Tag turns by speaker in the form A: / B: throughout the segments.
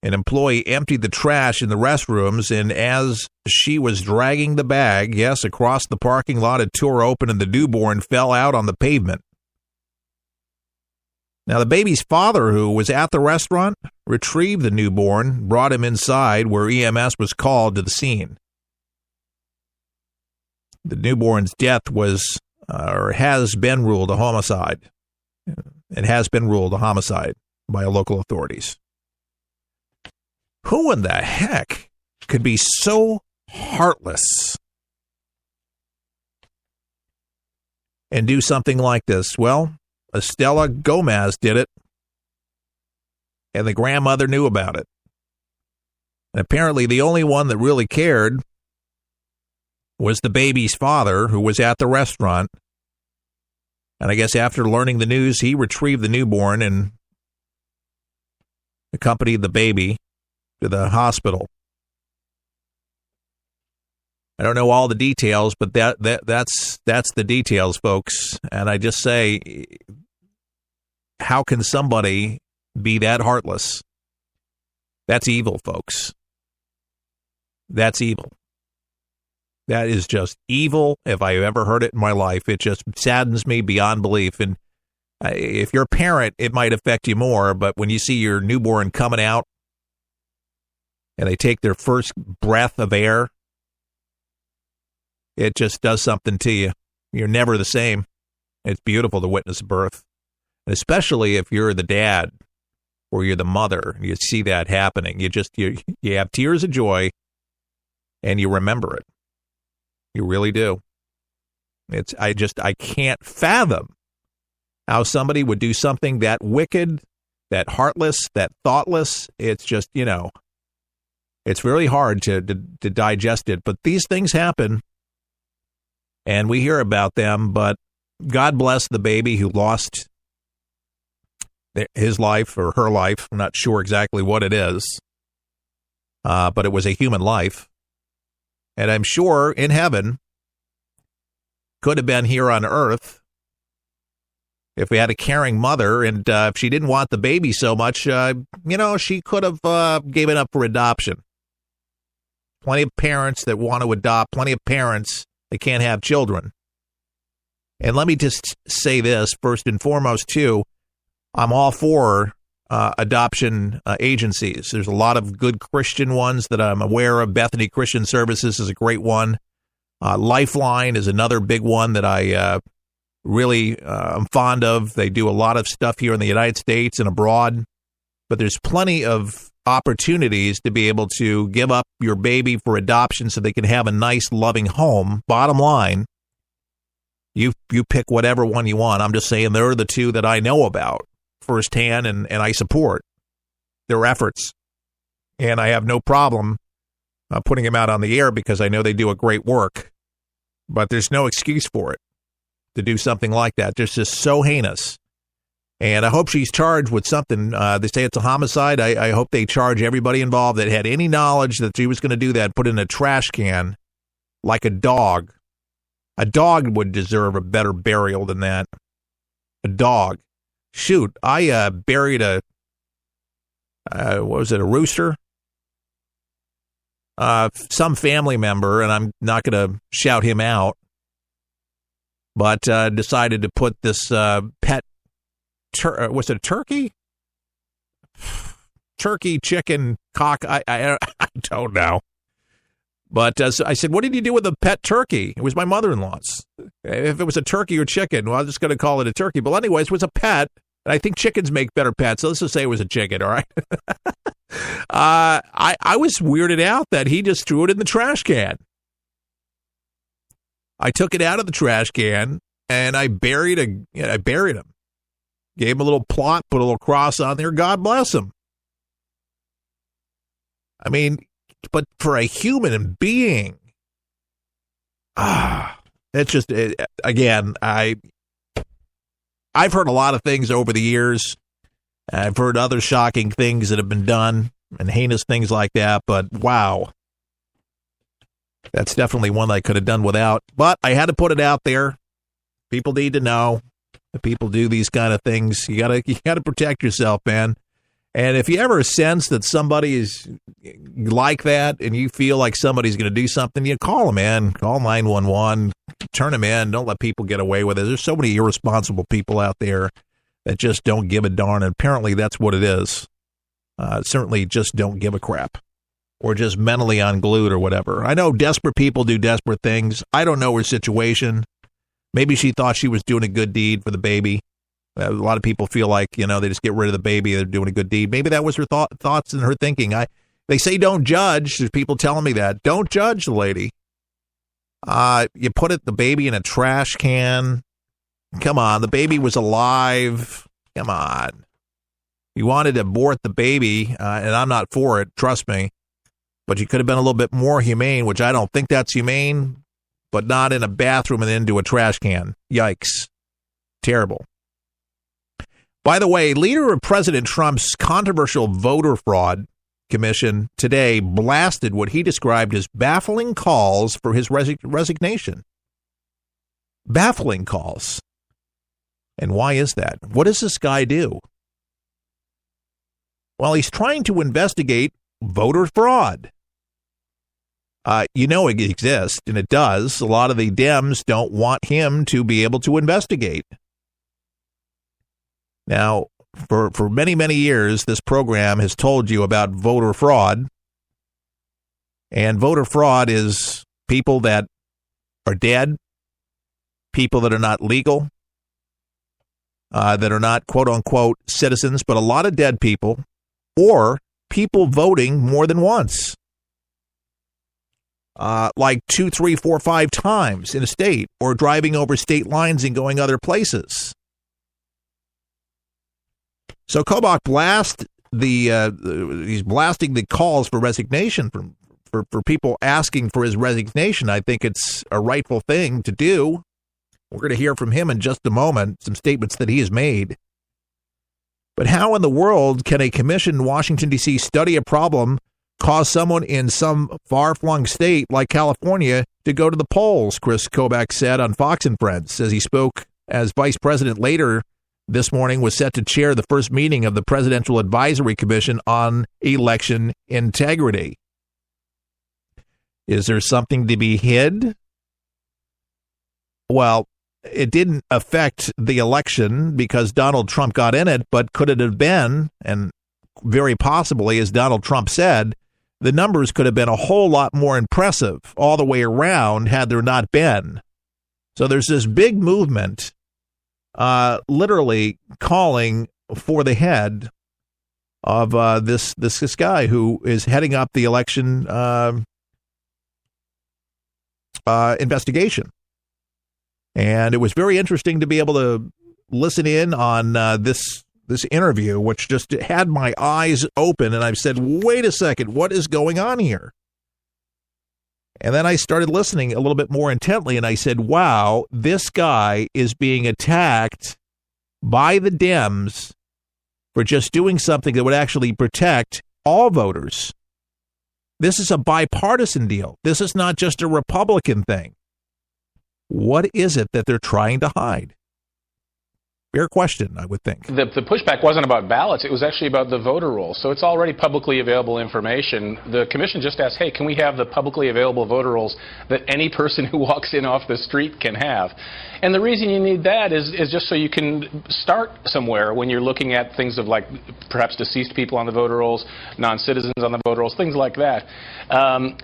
A: An employee emptied the trash in the restrooms, and as she was dragging the bag, yes, across the parking lot, it tore open and the newborn fell out on the pavement. Now, the baby's father, who was at the restaurant, retrieved the newborn, brought him inside where EMS was called to the scene. The newborn's death was, or has been ruled a homicide. It has been ruled a homicide by local authorities. Who in the heck could be so heartless and do something like this? Well, Estela Gomez did it, and the grandmother knew about it. And apparently the only one that really cared was the baby's father, who was at the restaurant. And I guess after learning the news, he retrieved the newborn and accompanied the baby to the hospital. I don't know all the details, but that's the details, folks. And I just say, how can somebody be that heartless? That's evil, folks. That's evil. That is just evil if I ever heard it in my life. It just saddens me beyond belief. And if you're a parent, it might affect you more, but when you see your newborn coming out and they take their first breath of air, it just does something to you. You're never the same. It's beautiful to witness birth, and especially if you're the dad or you're the mother. You see that happening. You have tears of joy, and you remember it. You really do. I can't fathom how somebody would do something that wicked, that heartless, that thoughtless. It's just, it's really hard to digest it. But these things happen. And we hear about them, but God bless the baby who lost his life or her life. I'm not sure exactly what it is, but it was a human life. And I'm sure in heaven, could have been here on earth if we had a caring mother. And if she didn't want the baby so much, she could have given up for adoption. Plenty of parents that want to adopt, plenty of parents they can't have children. And let me just say this, first and foremost, too, I'm all for adoption agencies. There's a lot of good Christian ones that I'm aware of. Bethany Christian Services is a great one. Lifeline is another big one that I really am fond of. They do a lot of stuff here in the United States and abroad. But there's plenty of opportunities to be able to give up your baby for adoption so they can have a nice, loving home. Bottom line, you pick whatever one you want. I'm just saying they're the two that I know about firsthand, and I support their efforts. And I have no problem putting them out on the air because I know they do a great work. But there's no excuse for it to do something like that. It's just so heinous. And I hope she's charged with something. They say it's a homicide. I hope they charge everybody involved that had any knowledge that she was going to do that, put in a trash can like a dog. A dog would deserve a better burial than that. A dog. Shoot, I buried a rooster? Some family member, and I'm not going to shout him out, but decided to put this pet, was it a turkey? Turkey, chicken, cock, I don't know. But so I said, what did you do with the pet turkey? It was my mother-in-law's. If it was a turkey or chicken, well, I'm just going to call it a turkey. But anyways, it was a pet. And I think chickens make better pets. So let's just say it was a chicken, all right? I was weirded out that he just threw it in the trash can. I took it out of the trash can, and I buried him. Gave him a little plot, put a little cross on there. God bless him. I mean, but for a human being, it's just, again, I've heard a lot of things over the years. I've heard other shocking things that have been done and heinous things like that, but wow. That's definitely one I could have done without, but I had to put it out there. People need to know that people do these kind of things. You gotta protect yourself, man. And if you ever sense that somebody is like that and you feel like somebody's going to do something, you call them in, call 911, turn them in. Don't let people get away with it. There's so many irresponsible people out there that just don't give a darn. And apparently that's what it is. Certainly just don't give a crap or just mentally unglued or whatever. I know desperate people do desperate things. I don't know her situation. Maybe she thought she was doing a good deed for the baby. A lot of people feel like, they just get rid of the baby. They're doing a good deed. Maybe that was her thoughts and her thinking. They say don't judge. There's people telling me that. Don't judge the lady. You put the baby in a trash can. Come on. The baby was alive. Come on. You wanted to abort the baby, and I'm not for it. Trust me. But you could have been a little bit more humane, which I don't think that's humane, but not in a bathroom and into a trash can. Yikes. Terrible. By the way, leader of President Trump's controversial voter fraud commission today blasted what he described as baffling calls for his resignation. Baffling calls. And why is that? What does this guy do? Well, he's trying to investigate voter fraud. It exists, and it does. A lot of the Dems don't want him to be able to investigate. Now, for many, many years, this program has told you about voter fraud. And voter fraud is people that are dead, people that are not legal, that are not quote-unquote citizens, but a lot of dead people, or people voting more than once. Like 2, 3, 4, 5 times in a state, or driving over state lines and going other places. So Kobach he's blasting the calls for resignation for people asking for his resignation. I think it's a rightful thing to do. We're going to hear from him in just a moment, some statements that he has made. But how in the world can a commission in Washington, D.C. study a problem, cause someone in some far-flung state like California to go to the polls, Chris Kobach said on Fox and Friends as he spoke as vice president later this morning was set to chair the first meeting of the Presidential Advisory Commission on Election Integrity. Is there something to be hid? Well, it didn't affect the election because Donald Trump got in it, but could it have been, and very possibly, as Donald Trump said, the numbers could have been a whole lot more impressive all the way around had there not been. So there's this big movement literally calling for the head of this guy who is heading up the election investigation. And it was very interesting to be able to listen in on this interview, which just had my eyes open, and I've said, wait a second, what is going on here? And then I started listening a little bit more intently, and I said, wow, this guy is being attacked by the Dems for just doing something that would actually protect all voters. This is a bipartisan deal. This is not just a Republican thing. What is it that they're trying to hide? Fair question, I would think.
B: The pushback wasn't about ballots. It was actually about the voter rolls. So it's already publicly available information. The commission just asked, hey, can we have the publicly available voter rolls that any person who walks in off the street can have? And the reason you need that is just so you can start somewhere when you're looking at things of like perhaps deceased people on the voter rolls, non-citizens on the voter rolls, things like that.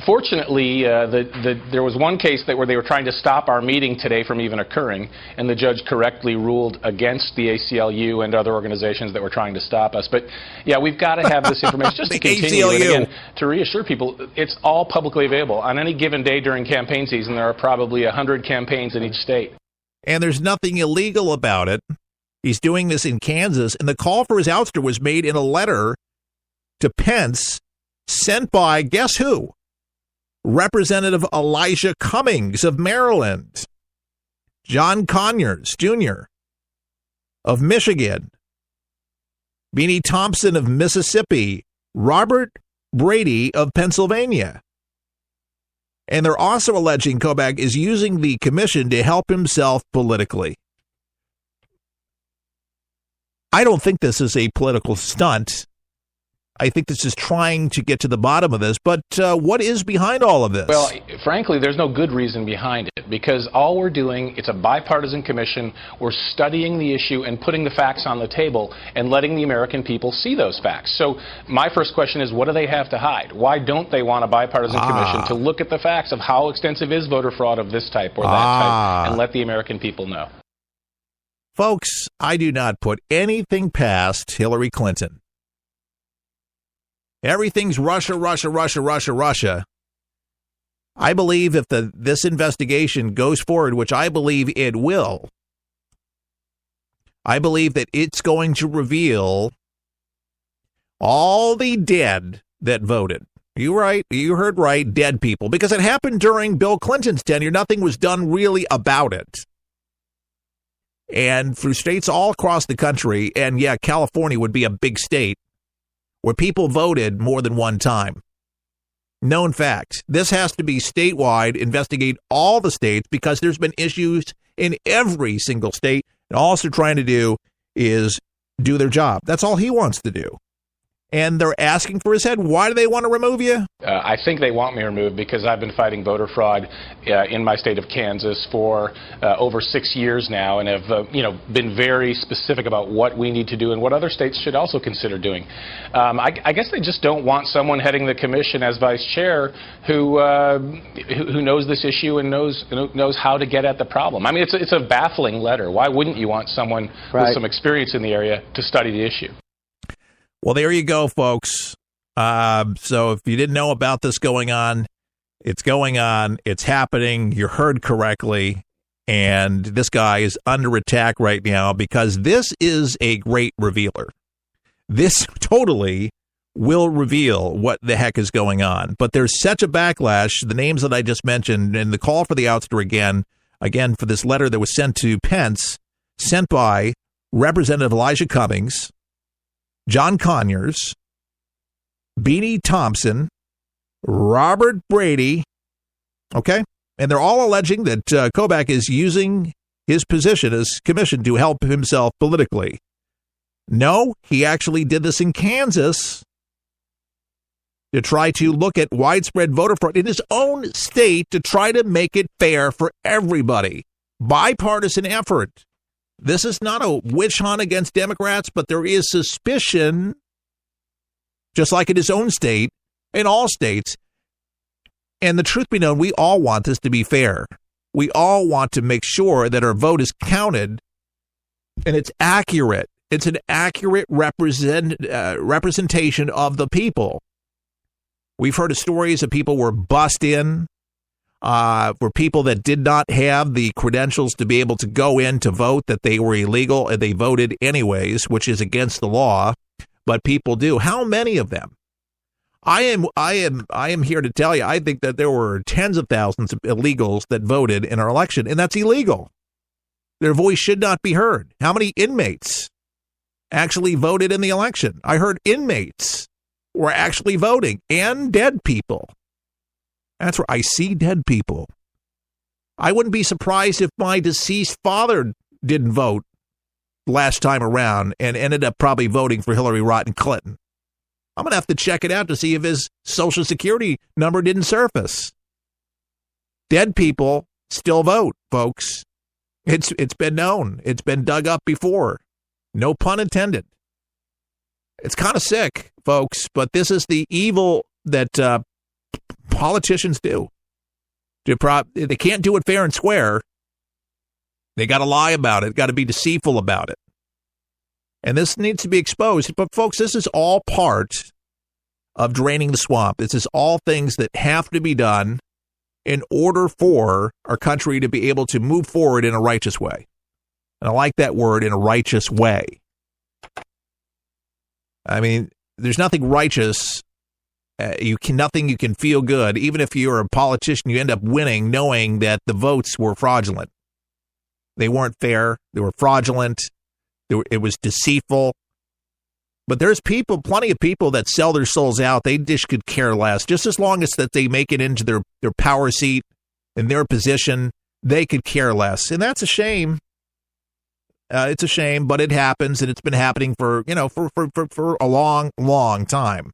B: Fortunately, there was one case where they were trying to stop our meeting today from even occurring, and the judge correctly ruled against the ACLU and other organizations that were trying to stop us. But yeah, we've got to have this information just to continue. And again, to reassure people, it's all publicly available. On any given day during campaign season, there are probably 100 campaigns in each state.
A: And there's nothing illegal about it. He's doing this in Kansas, and the call for his ouster was made in a letter to Pence sent by, guess who? Representative Elijah Cummings of Maryland, John Conyers Jr. of Michigan, Beanie Thompson of Mississippi, Robert Brady of Pennsylvania. And they're also alleging Kobach is using the commission to help himself politically. I don't think this is a political stunt. I think this is trying to get to the bottom of this, but what is behind all of this?
B: Well, frankly, there's no good reason behind it, because all we're doing, it's a bipartisan commission. We're studying the issue and putting the facts on the table and letting the American people see those facts. So my first question is, what do they have to hide? Why don't they want a bipartisan commission to look at the facts of how extensive is voter fraud of this type or that type and let the American people know?
A: Folks, I do not put anything past Hillary Clinton. Everything's Russia, Russia, Russia, Russia, Russia. I believe if this investigation goes forward, which I believe it will, I believe that it's going to reveal all the dead that voted. You heard right, dead people, because it happened during Bill Clinton's tenure. Nothing was done really about it. And through states all across the country, and yeah, California would be a big state, where people voted more than one time. Known fact. This has to be statewide, investigate all the states, because there's been issues in every single state. And all they're trying to do is do their job. That's all he wants to do. And they're asking for his head. Why do they want to remove you?
B: I think they want me removed because I've been fighting voter fraud in my state of Kansas for over 6 years now, and have been very specific about what we need to do and what other states should also consider doing. I guess they just don't want someone heading the commission as vice chair who knows this issue and knows how to get at the problem. I mean, it's a baffling letter. Why wouldn't you want someone with some experience in the area to study the issue?
A: Well, there you go, folks. So if you didn't know about this going on, it's happening. You heard correctly. And this guy is under attack right now because this is a great revealer. This totally will reveal what the heck is going on. But there's such a backlash, the names that I just mentioned, and the call for the ouster again for this letter that was sent to Pence, sent by Representative Elijah Cummings, John Conyers, Beanie Thompson, Robert Brady, okay? And they're all alleging that Kobach is using his position as commission to help himself politically. No, he actually did this in Kansas to try to look at widespread voter fraud in his own state to try to make it fair for everybody. Bipartisan effort. This is not a witch hunt against Democrats, but there is suspicion, just like in his own state, in all states. And the truth be known, we all want this to be fair. We all want to make sure that our vote is counted and it's accurate. It's an accurate representation of the people. We've heard of stories of people were bussed in, for people that did not have the credentials to be able to go in to vote, that they were illegal and they voted anyways, which is against the law, but people do. How many of them? I am here to tell you, I think that there were tens of thousands of illegals that voted in our election, and that's illegal. Their voice should not be heard. How many inmates actually voted in the election? I heard inmates were actually voting, and dead people. That's where I see dead people. I wouldn't be surprised if my deceased father didn't vote last time around and ended up probably voting for Hillary Rodham Clinton. I'm going to have to check it out to see if his Social Security number didn't surface. Dead people still vote, folks. It's been known. It's been dug up before. No pun intended. It's kind of sick, folks, but this is the evil that politicians do. They can't do it fair and square. They got to lie about it, got to be deceitful about it. And this needs to be exposed. But, folks, this is all part of draining the swamp. This is all things that have to be done in order for our country to be able to move forward in a righteous way. And I like that word, in a righteous way. I mean, there's nothing righteous. Nothing you can feel good. Even if you're a politician, you end up winning knowing that the votes were fraudulent. They weren't fair. They were fraudulent. It was deceitful. But there's plenty of people that sell their souls out. They just could care less. Just as long as that they make it into their power seat and their position, they could care less. And that's a shame. It's a shame, but it happens, and it's been happening for a long, long time.